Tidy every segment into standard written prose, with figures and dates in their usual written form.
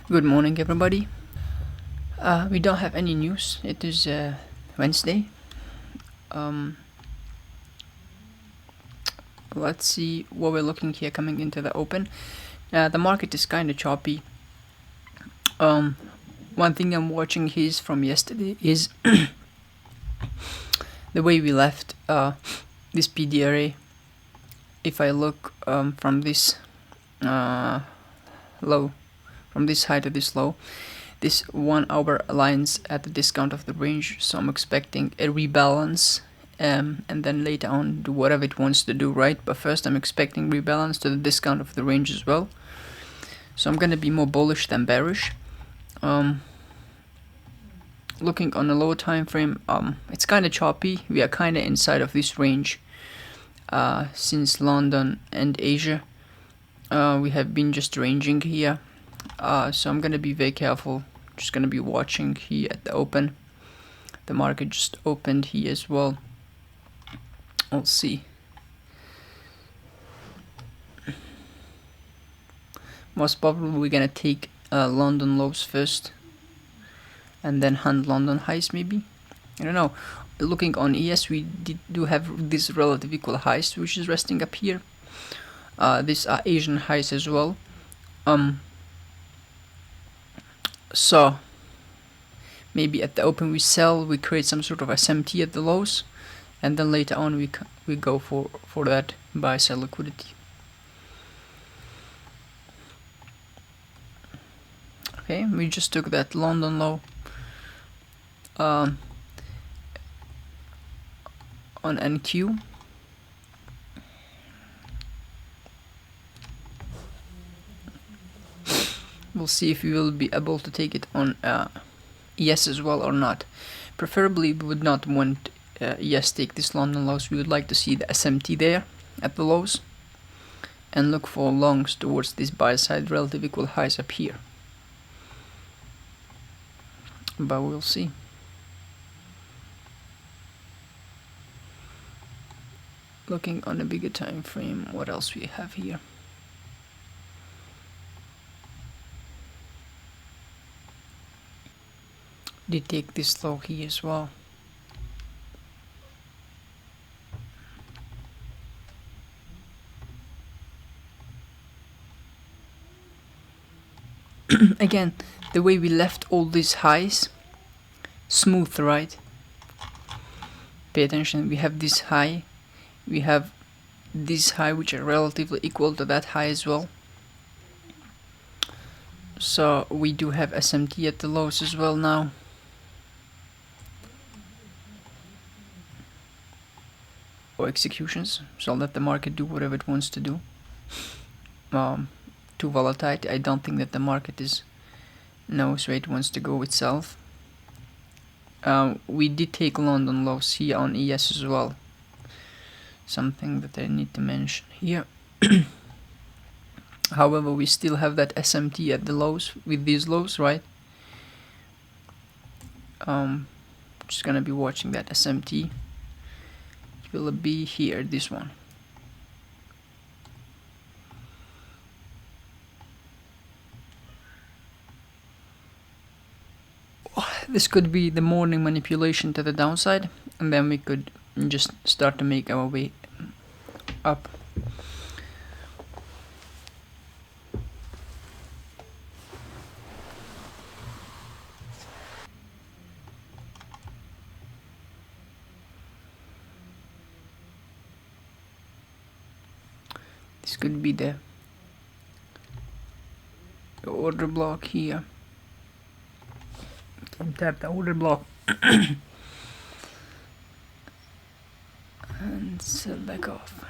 Good morning, everybody. We don't have any news. It is Wednesday. Um, let's see what we're looking here coming into the open. The market is kind of choppy. One thing I'm watching here from yesterday is the way we left this PDRA. If I look from this low, from this high to this low, this 1 hour aligns at the discount of the range, so I'm expecting a rebalance and then later on do whatever it wants to do, right? But first I'm expecting rebalance to the discount of the range as well, so I'm gonna be more bullish than bearish. Looking on a lower time frame, it's kind of choppy. We are kind of inside of this range since London and Asia. We have been just ranging here, so I'm gonna be very careful. Just gonna be watching here at the open. The market just opened here as well. We'll see. Most probably we're gonna take London lows first and then hunt London highs, maybe. I don't know. Looking on ES, we do have these relative equal highs, which is resting up here. These are Asian highs as well. So maybe at the open we sell, we create some sort of SMT at the lows, and then later on we go for that buy sell liquidity. Okay, we just took that London low on NQ. We'll see if we will be able to take it on ES as well or not. Preferably we would not want ES take this London lows. We would like to see the SMT there at the lows and look for longs towards this buy side relative equal highs up here. But we'll see. Looking on a bigger time frame, what else we have here? Did take this low here as well. Again, the way we left all these highs, smooth, right? Pay attention, we have this high, we have this high, which are relatively equal to that high as well. So we do have SMT at the lows as well now. Or executions, so let the market do whatever it wants to do. Too volatile, I don't think that the market knows where it wants to go itself. We did take London lows here on ES as well. Something that I need to mention here. However, we still have that SMT at the lows with these lows, right? Just gonna be watching that SMT. It will be here, this one. This could be the morning manipulation to the downside, and then we could just start to make our way up. This could be the order block here. Can tap the order block and sell back off.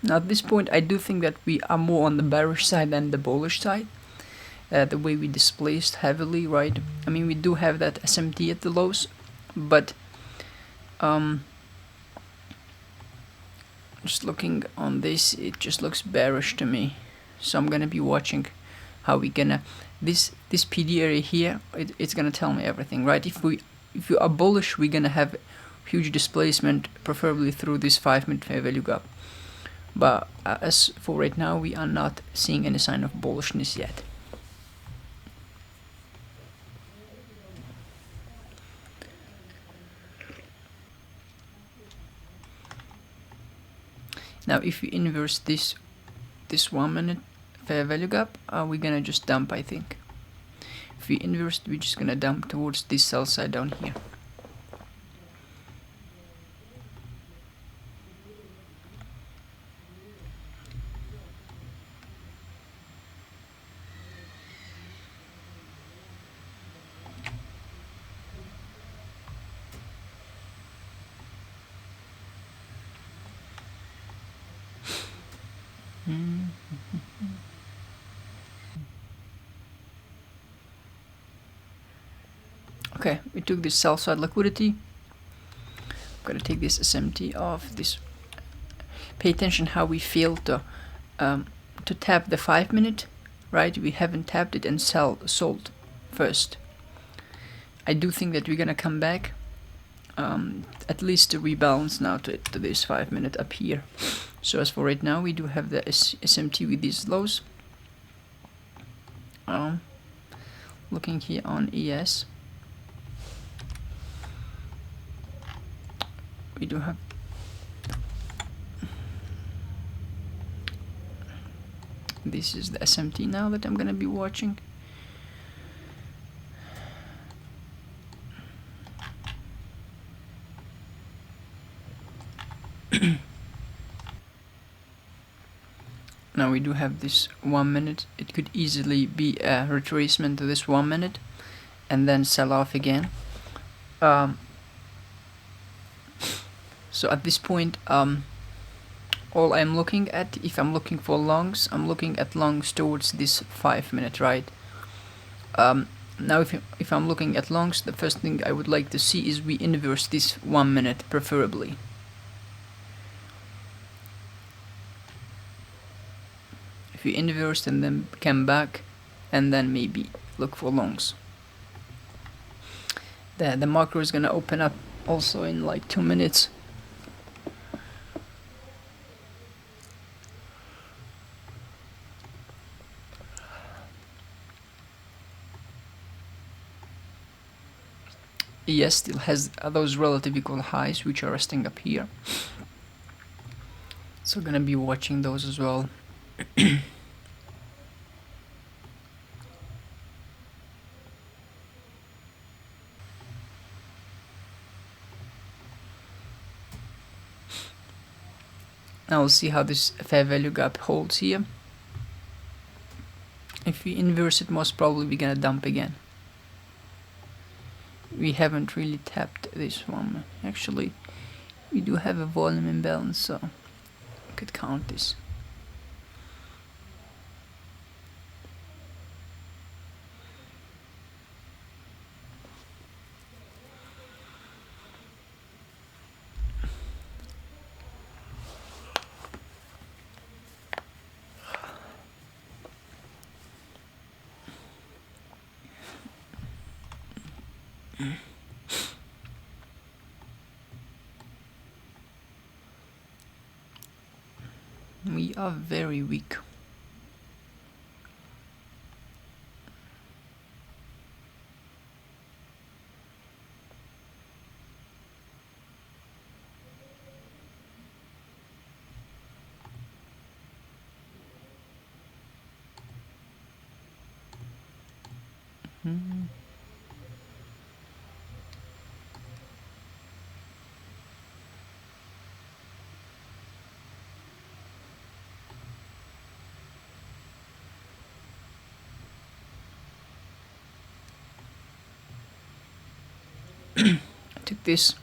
Now at this point I do think that we are more on the bearish side than the bullish side. The way we displaced heavily, right? I mean, we do have that SMT at the lows, but just looking on this, it just looks bearish to me. So I'm gonna be watching how we gonna this PD area here. It's gonna tell me everything, right? If we are bullish, we're gonna have huge displacement, preferably through this 5-minute fair value gap. But as for right now, we are not seeing any sign of bullishness yet. Now if we inverse this 1 minute fair value gap, we're gonna just dump, I think. If we inverse, we're just gonna dump towards this sell side down here. Okay, we took this sell side liquidity. I'm gonna take this SMT off. This. Pay attention how we failed to tap the 5 minute, right? We haven't tapped it and sold first. I do think that we're gonna come back, at least to rebalance now to this 5 minute up here. So as for right now, we do have the SMT with these lows. Looking here on ES, we do have this is the SMT now that I'm gonna be watching. Now we do have this 1 minute. It could easily be a retracement to this 1 minute and then sell off again. So at this point, all I'm looking at, if I'm looking for longs, I'm looking at longs towards this 5 minute, right? Now if I'm looking at longs, the first thing I would like to see is we inverse this 1 minute, preferably. If we inverse and then come back, and then maybe look for longs. The macro is gonna open up also in like 2 minutes. ES still has those relative equal highs which are resting up here, so gonna be watching those as well. Now we'll see how this fair value gap holds here. If we inverse it, most probably we're gonna dump again. We haven't really tapped this one. Actually, we do have a volume imbalance, so I could count this. We are very weak. Took this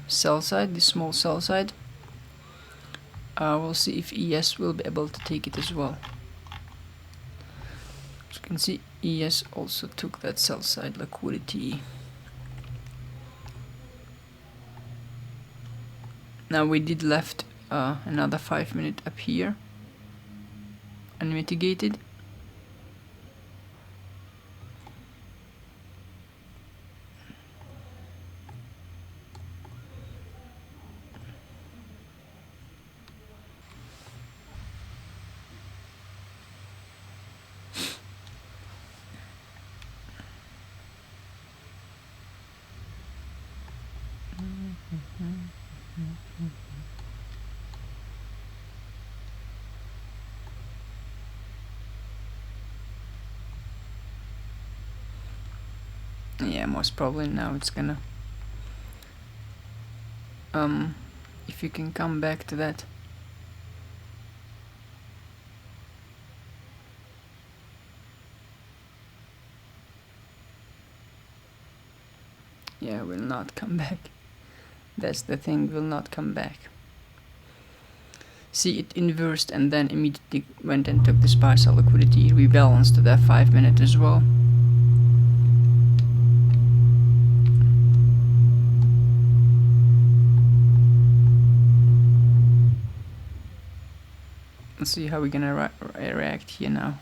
sell side, this small sell side. We'll see if ES will be able to take it as well. As you can see, ES also took that sell side liquidity. Now we did left another 5 minute up here, unmitigated. Yeah, most probably now it's gonna if you can come back to that. Yeah, will not come back. That's the thing, will not come back. See, it inversed and then immediately went and took this buy sell liquidity, rebalanced to that 5 minute as well. Let's see how we're gonna react here now.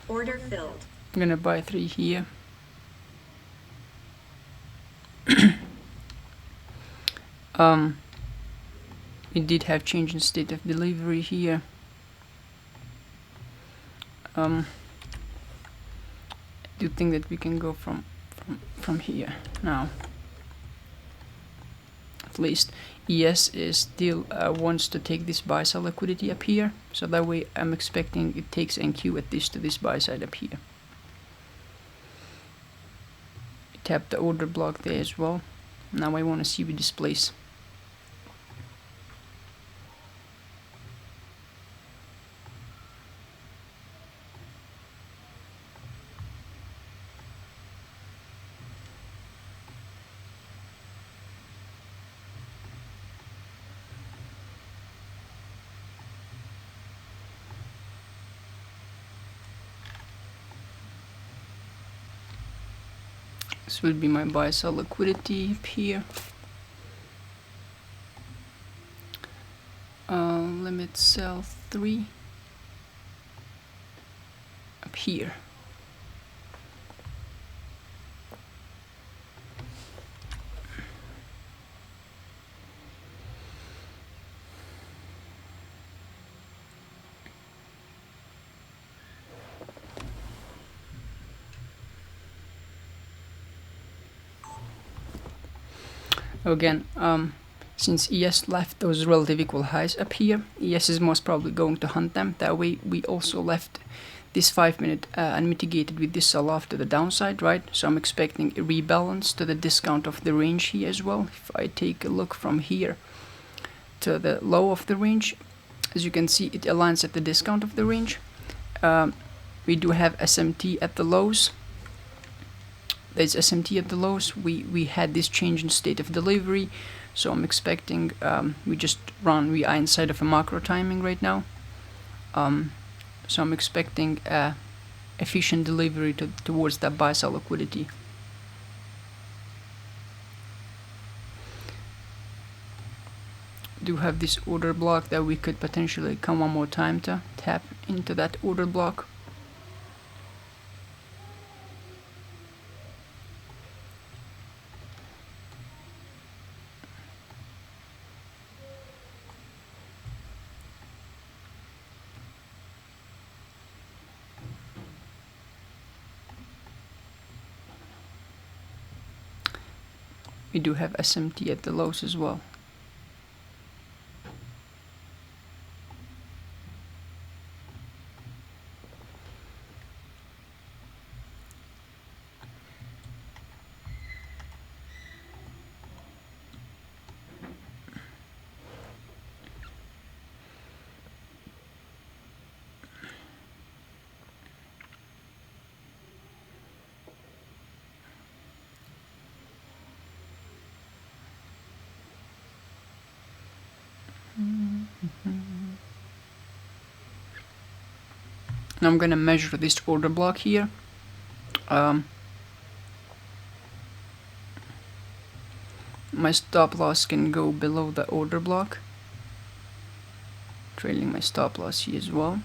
Order filled. I'm gonna buy 3 here. We did have change in state of delivery here. I do think that we can go from here now. At least ES is still wants to take this buy sell liquidity up here, so that way I'm expecting it takes NQ at this to this buy side up here. Tap the order block there as well. Now I want to see we displace. This will be my buy sell liquidity up here. Limit sell 3 up here. Again, since ES left those relative equal highs up here, ES is most probably going to hunt them. That way we also left this 5 minute unmitigated with this sell off to the downside, right? So I'm expecting a rebalance to the discount of the range here as well. If I take a look from here to the low of the range, as you can see, it aligns at the discount of the range. We do have SMT at the lows. There's SMT at the lows. We had this change in state of delivery, so I'm expecting we are inside of a macro timing right now. So I'm expecting efficient delivery towards that buy sell liquidity. Do have this order block that we could potentially come one more time to tap into that order block. We do have SMT at the lows as well. Now I'm gonna measure this order block here. My stop loss can go below the order block. Trailing my stop loss here as well.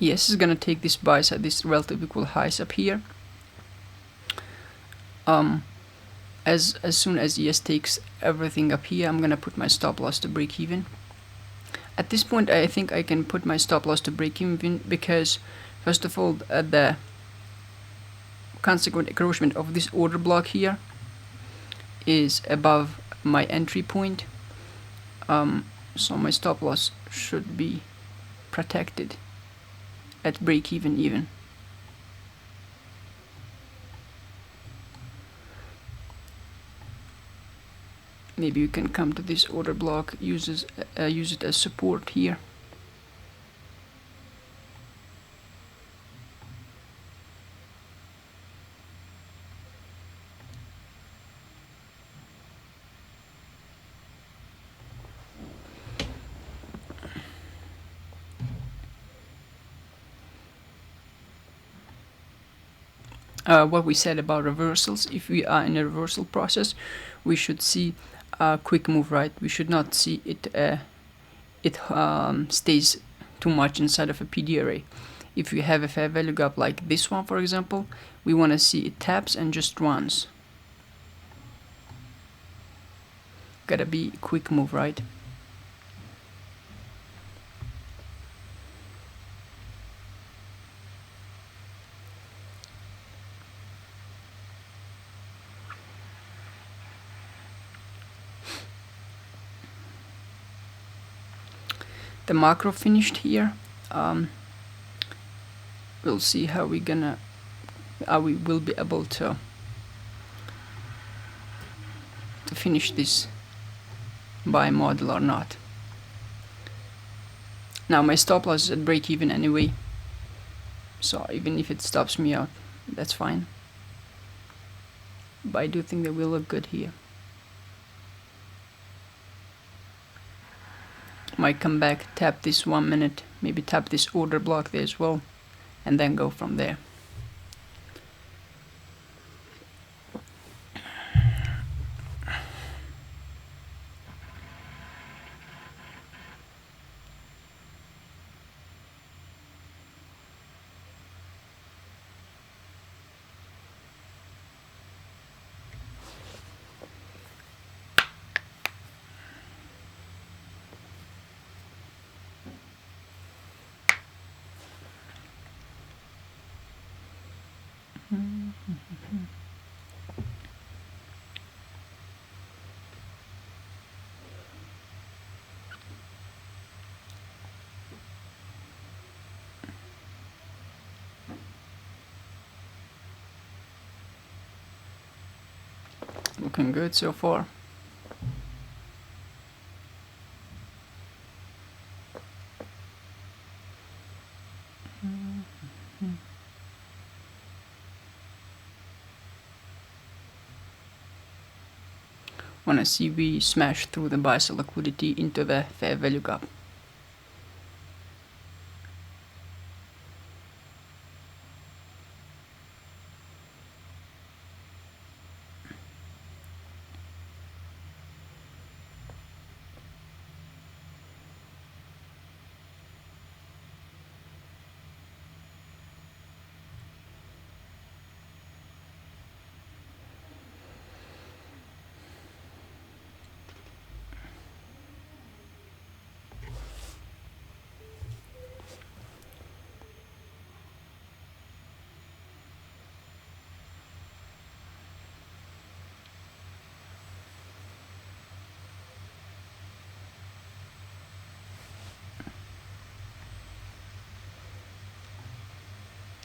ES is gonna take this buys at this relative equal highs up here. As soon as ES takes everything up here, I'm gonna put my stop loss to break even. At this point, I think I can put my stop loss to break even because, first of all, the consequent encroachment of this order block here is above my entry point, so my stop loss should be protected at break even. Maybe you can come to this order block, use it as support here. What we said about reversals, if we are in a reversal process, we should see a quick move, right? We should not see it stays too much inside of a PD array. If you have a fair value gap like this one, for example, we want to see it taps and just runs. Gotta be a quick move, right? The macro finished here. We'll see how we will be able to finish this buy model or not. Now my stop loss is at break even anyway, so even if it stops me out, that's fine. But I do think that will look good here. Might come back, tap this 1 minute, maybe tap this order block there as well, and then go from there. Looking good so far. Wanna see we smash through the buy sell liquidity into the fair value gap.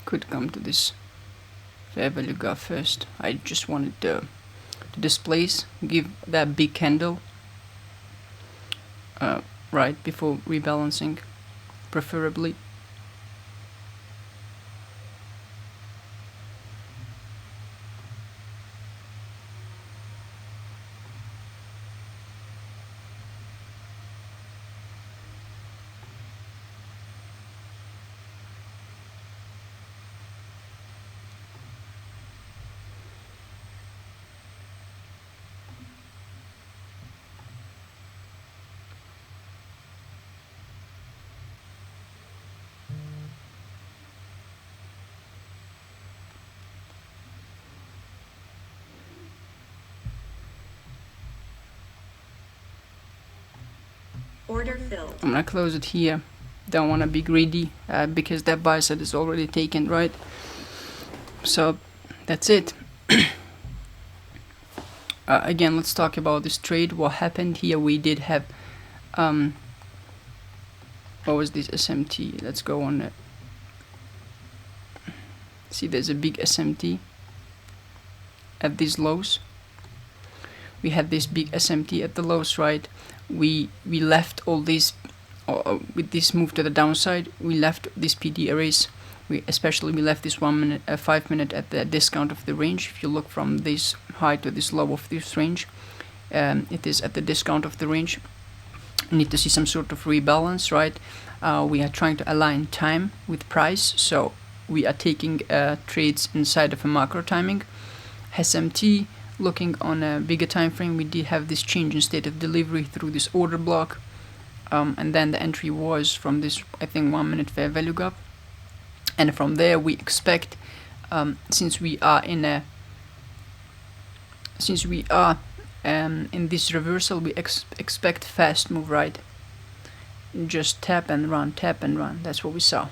Could come to this fair value gap first. I just wanted to the displays, give that big candle right before rebalancing, preferably. Order filled. I'm gonna close it here. Don't wanna be greedy because that buy side is already taken, right? So that's it. Again, let's talk about this trade. What happened here? We did have what was this SMT? Let's go on it. See, there's a big SMT at these lows. We had this big SMT at the lows, right? We left all these with this move to the downside. We left these PD arrays. We left this 1 minute, 5 minute at the discount of the range. If you look from this high to this low of this range, it is at the discount of the range. We need to see some sort of rebalance, right? We are trying to align time with price, so we are taking trades inside of a macro timing. SMT, looking on a bigger time frame, we did have this change in state of delivery through this order block, and then the entry was from this, I think, 1 minute fair value gap, and from there we expect, since we are in this reversal, we expect fast move, right? Just tap and run, tap and run. That's what we saw.